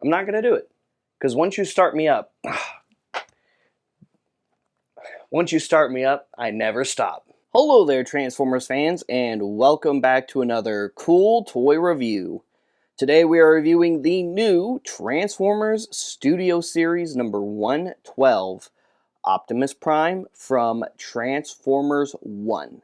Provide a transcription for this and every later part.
I'm not going to do it. Because once you start me up, I never stop. Hello there, Transformers fans, and welcome back to another cool toy review. Today we are reviewing the new Transformers Studio Series number 112, Optimus Prime from Transformers 1.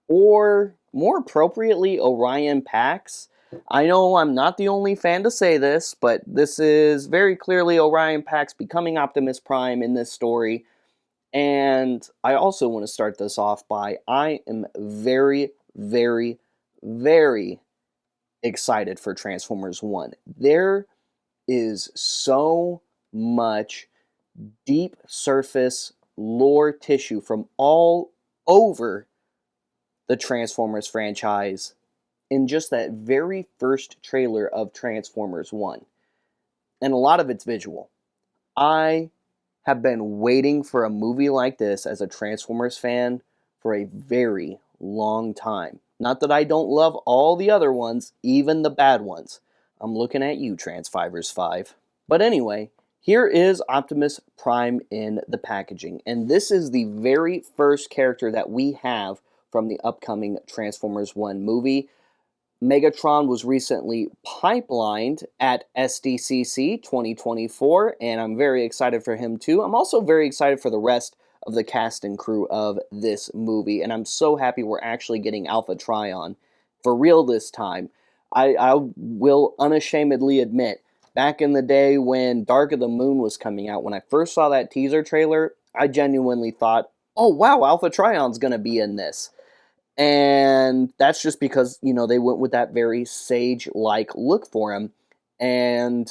Or, more appropriately, Orion Pax. I know I'm not the only fan to say this, but this is very clearly Orion Pax becoming Optimus Prime in this story. And I also want to start this off by I am very, very, very excited for Transformers 1. There is so much deep surface lore tissue from all over the Transformers franchise in just that very first trailer of Transformers 1. And a lot of it's visual. I have been waiting for a movie like this as a Transformers fan for a very long time. Not that I don't love all the other ones, even the bad ones. I'm looking at you, Transfibers 5. But anyway, here is Optimus Prime in the packaging. And this is the very first character that we have from the upcoming Transformers 1 movie. Megatron was recently pipelined at SDCC 2024, and I'm very excited for him too. I'm also very excited for the rest of the cast and crew of this movie, and I'm so happy we're actually getting Alpha Trion for real this time. I will unashamedly admit, back in the day when Dark of the Moon was coming out, when I first saw that teaser trailer, I genuinely thought, oh wow, Alpha Trion's going to be in this. And that's just because, they went with that very sage-like look for him. And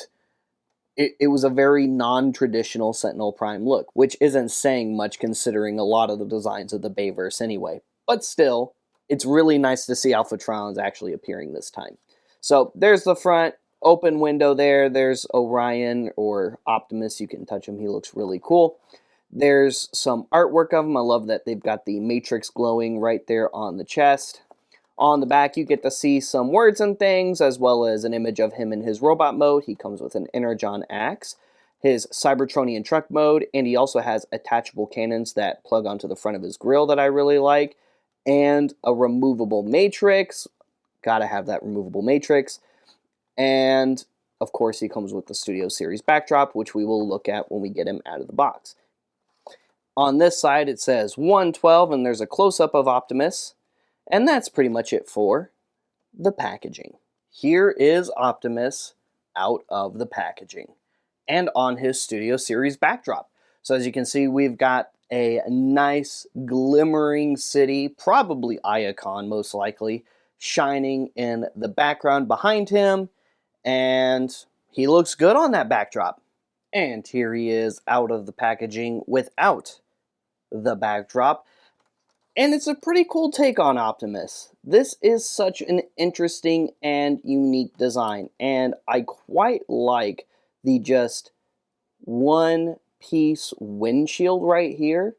it was a very non-traditional Sentinel Prime look, which isn't saying much considering a lot of the designs of the Bayverse anyway. But still, it's really nice to see Alpha Trons actually appearing this time. So there's the front, open window there. There's Orion or Optimus. You can touch him. He looks really cool. There's some artwork of him. I love that they've got the Matrix glowing right there on the chest. On the back, you get to see some words and things, as well as an image of him in his robot mode. He comes with an Energon axe, his Cybertronian truck mode, and he also has attachable cannons that plug onto the front of his grill that I really like, and a removable Matrix. Gotta have that removable Matrix. And, of course, he comes with the Studio Series backdrop, which we will look at when we get him out of the box. On this side, it says 112, and there's a close-up of Optimus. And that's pretty much it for the packaging. Here is Optimus out of the packaging and on his Studio Series backdrop. So as you can see, we've got a nice glimmering city, probably Iacon most likely, shining in the background behind him. And he looks good on that backdrop. And here he is out of the packaging without the backdrop. And it's a pretty cool take on Optimus. This is such an interesting and unique design, and I quite like the just one-piece windshield right here,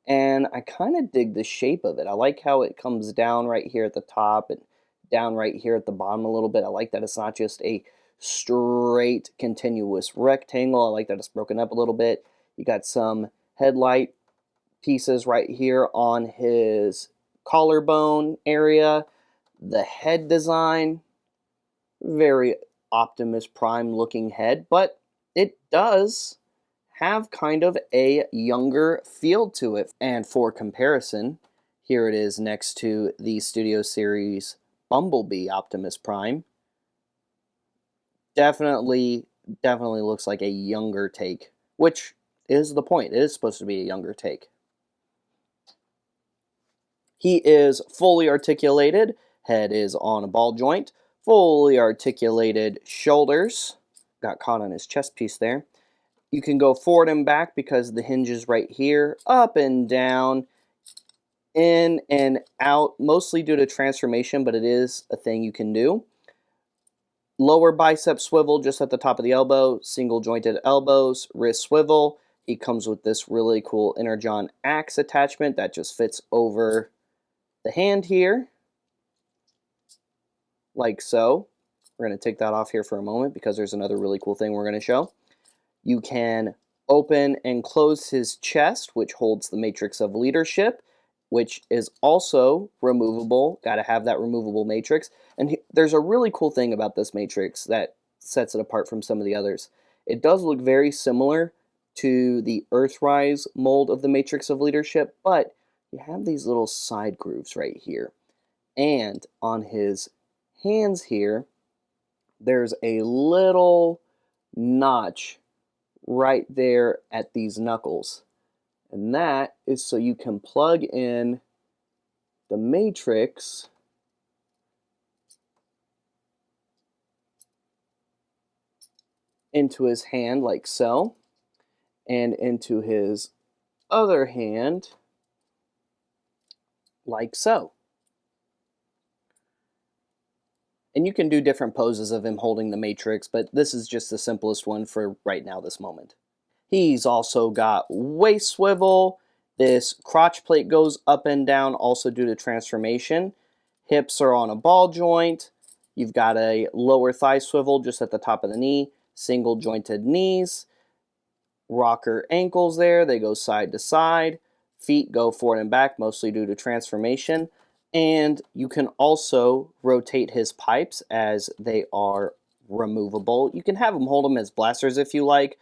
and I kind of dig the shape of it. I like how it comes down right here at the top and down right here at the bottom a little bit. I like that it's not just a straight continuous rectangle. I like that it's broken up a little bit. You got some headlight pieces right here on his collarbone area. The head design, very Optimus Prime looking head, but it does have kind of a younger feel to it. And for comparison, here it is next to the Studio Series Bumblebee Optimus Prime. Definitely looks like a younger take, which is the point. It is supposed to be a younger take. He is fully articulated, head is on a ball joint, fully articulated shoulders, got caught on his chest piece there. You can go forward and back because the hinge is right here, up and down, in and out, mostly due to transformation, but it is a thing you can do. Lower bicep swivel just at the top of the elbow, single jointed elbows, wrist swivel. He comes with this really cool Energon axe attachment that just fits over the hand here, like so. We're going to take that off here for a moment because there's another really cool thing we're going to show. You can open and close his chest, which holds the matrix of leadership, which is also removable. Got to have that removable matrix. And there's a really cool thing about this matrix that sets it apart from some of the others. It does look very similar to the Earthrise mold of the matrix of leadership, but you have these little side grooves right here. And on his hands here, there's a little notch right there at these knuckles. And that is so you can plug in the matrix into his hand like so, and into his other hand like so. And you can do different poses of him holding the matrix, but this is just the simplest one for right now, this moment. He's also got waist swivel. This crotch plate goes up and down also due to transformation. Hips are on a ball joint. You've got a lower thigh swivel just at the top of the knee. Single jointed knees. Rocker ankles there. They go side to side. Feet go forward and back, mostly due to transformation. And you can also rotate his pipes as they are removable. You can have him hold them as blasters if you like.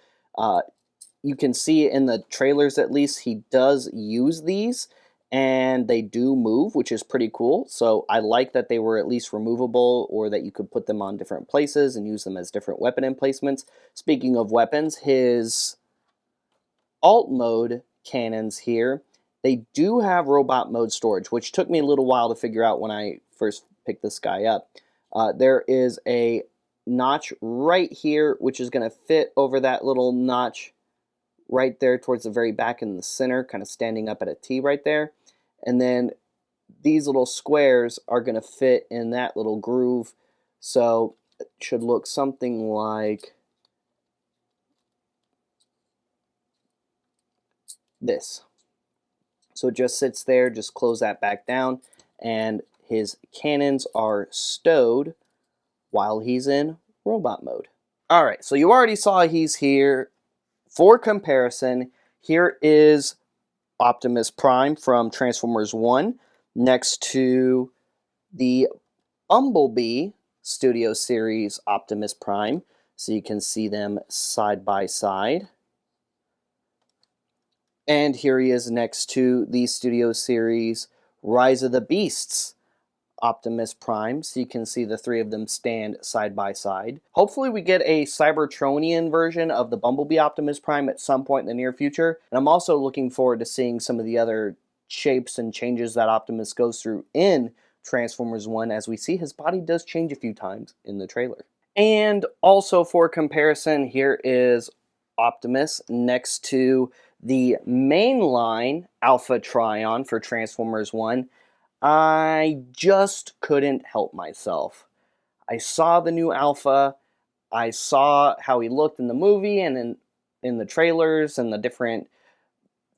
You can see in the trailers at least he does use these, and they do move, which is pretty cool. So I like that they were at least removable, or that you could put them on different places and use them as different weapon emplacements. Speaking of weapons, his alt mode cannons here, they do have robot mode storage, which took me a little while to figure out when I first picked this guy up. There is a notch right here, which is going to fit over that little notch right there towards the very back in the center, kind of standing up at a T right there. And then these little squares are going to fit in that little groove. So it should look something like this. So it just sits there, just close that back down, and his cannons are stowed while he's in robot mode. Alright, so you already saw he's here. For comparison, here is Optimus Prime from Transformers 1 next to the Bumblebee Studio Series Optimus Prime. So you can see them side by side. And here he is next to the Studio Series Rise of the Beasts Optimus Prime, so you can see the three of them stand side by side. Hopefully we get a Cybertronian version of the Bumblebee Optimus Prime at some point in the near future, and I'm also looking forward to seeing some of the other shapes and changes that Optimus goes through in Transformers 1, as we see his body does change a few times in the trailer. And also for comparison, here is Optimus next to the mainline Alpha Trion for Transformers 1. I just couldn't help myself. I saw the new Alpha, I saw how he looked in the movie and in the trailers and the different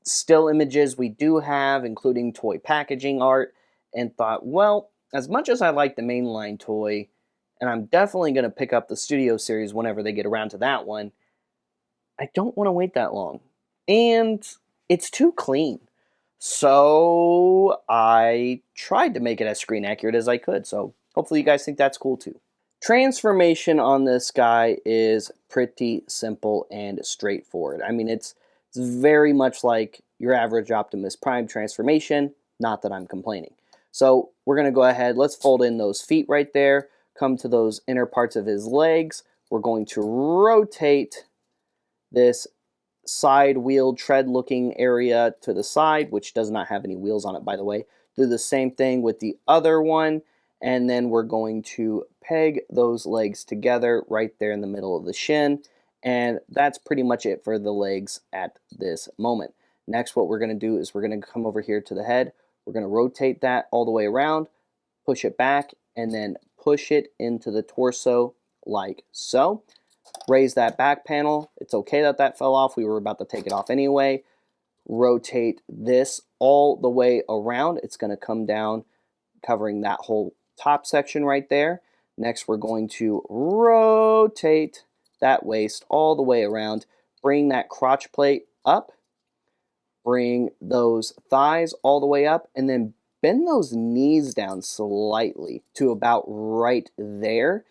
still images we do have, including toy packaging art, and thought, well, as much as I like the mainline toy, and I'm definitely going to pick up the Studio Series whenever they get around to that one, I don't want to wait that long. And it's too clean. So I tried to make it as screen accurate as I could, so hopefully you guys think that's cool too. Transformation on this guy is pretty simple and straightforward. I mean, it's very much like your average Optimus Prime transformation, not that I'm complaining. So we're going to go ahead, let's fold in those feet right there, come to those inner parts of his legs. We're going to rotate this side wheel tread looking area to the side, which does not have any wheels on it, by the way. Do the same thing with the other one, and then we're going to peg those legs together right there in the middle of the shin, and that's pretty much it for the legs at this moment. Next, what we're going to do is we're going to come over here to the head. We're going to rotate that all the way around, push it back, and then push it into the torso like so. Raise that back panel. It's okay that that fell off. We were about to take it off anyway. Rotate this all the way around. It's going to come down, covering that whole top section right there. Next, we're going to rotate that waist all the way around. Bring that crotch plate up. Bring those thighs all the way up, and then bend those knees down slightly to about right there.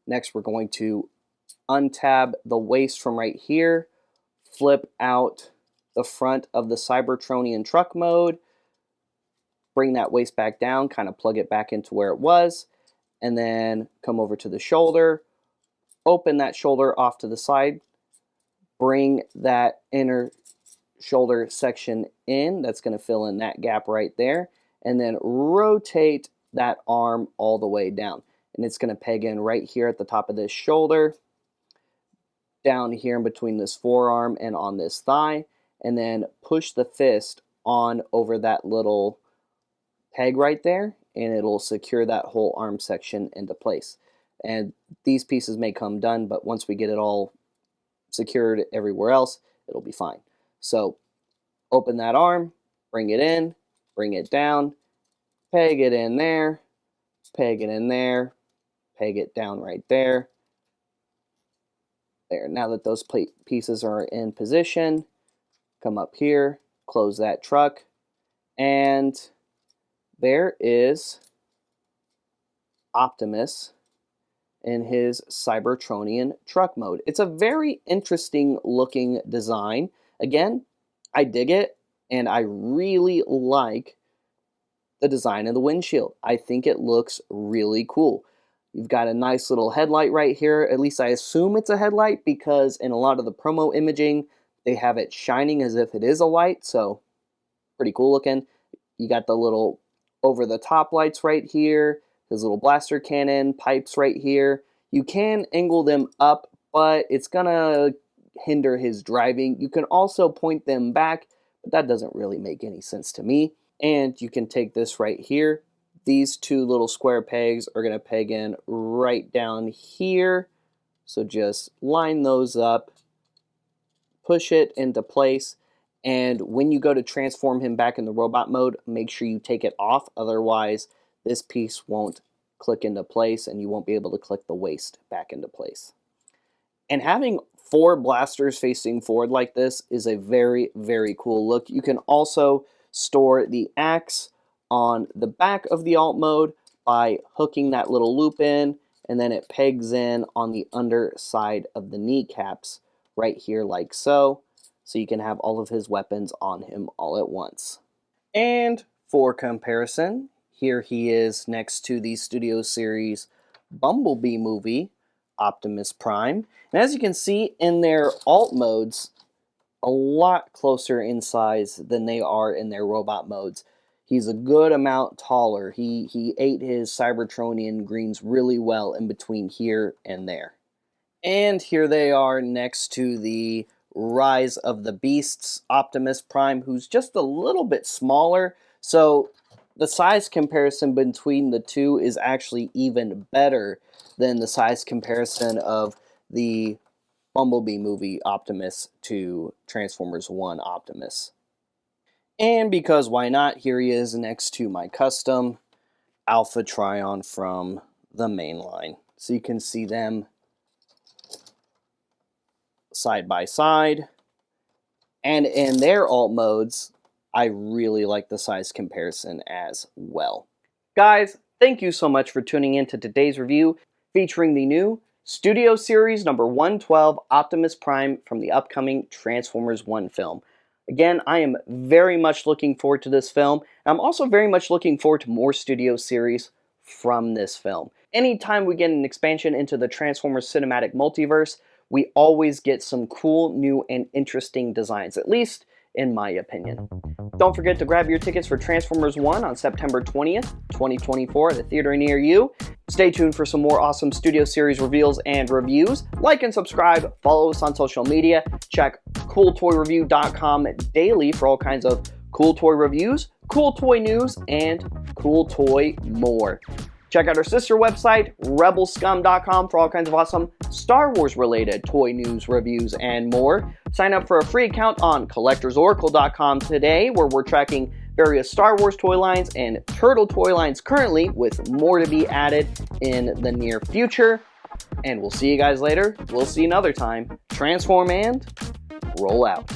Next, we're going to untab the waist from right here, flip out the front of the Cybertronian truck mode, bring that waist back down, kind of plug it back into where it was, and then come over to the shoulder, open that shoulder off to the side, bring that inner shoulder section in, that's going to fill in that gap right there, and then rotate that arm all the way down. And it's going to peg in right here at the top of this shoulder, down here in between this forearm and on this thigh, and then push the fist on over that little peg right there, and it'll secure that whole arm section into place. And these pieces may come done, but once we get it all secured everywhere else, it'll be fine. So open that arm, bring it in, bring it down, peg it in there, peg it in there, peg it down right there. There, now that those pieces are in position, come up here, close that truck, and there is Optimus in his Cybertronian truck mode. It's a very interesting looking design. Again, I dig it, and I really like the design of the windshield. I think it looks really cool. You've got a nice little headlight right here. At least I assume it's a headlight, because in a lot of the promo imaging, they have it shining as if it is a light, so pretty cool looking. You got the little over-the-top lights right here, his little blaster cannon, pipes right here. You can angle them up, but it's gonna hinder his driving. You can also point them back, but that doesn't really make any sense to me. And you can take this right here. These two little square pegs are gonna peg in right down here. So just line those up, push it into place, and when you go to transform him back in the robot mode, make sure you take it off, otherwise this piece won't click into place and you won't be able to click the waist back into place. And having 4 blasters facing forward like this is a very, very cool look. You can also store the axe on the back of the alt mode by hooking that little loop in, and then it pegs in on the underside of the kneecaps right here like so. So you can have all of his weapons on him all at once. And for comparison, here he is next to the Studio Series Bumblebee movie, Optimus Prime. And as you can see in their alt modes, a lot closer in size than they are in their robot modes. He's a good amount taller. He ate his Cybertronian greens really well in between here and there. And here they are next to the Rise of the Beasts Optimus Prime, who's just a little bit smaller. So the size comparison between the two is actually even better than the size comparison of the Bumblebee movie Optimus to Transformers 1 Optimus. And because why not, here he is next to my custom Alpha Trion from the main line. So you can see them side by side. And in their alt modes, I really like the size comparison as well. Guys, thank you so much for tuning in to today's review featuring the new Studio Series number 112 Optimus Prime from the upcoming Transformers 1 film. Again, I am very much looking forward to this film. I'm also very much looking forward to more Studio Series from this film. Anytime we get an expansion into the Transformers cinematic multiverse, we always get some cool, new, and interesting designs, at least in my opinion. Don't forget to grab your tickets for Transformers 1 on September 20th, 2024 at a theater near you. Stay tuned for some more awesome Studio Series reveals and reviews. Like and subscribe, follow us on social media, check CoolToyReview.com daily for all kinds of cool toy reviews, cool toy news, and cool toy more. Check out our sister website, rebelscum.com, for all kinds of awesome Star Wars related toy news, reviews, and more. Sign up for a free account on collectorsoracle.com today, where we're tracking various Star Wars toy lines, and Turtle toy lines currently, with more to be added in the near future. And we'll see you guys later. We'll see you another time. Transform and roll out.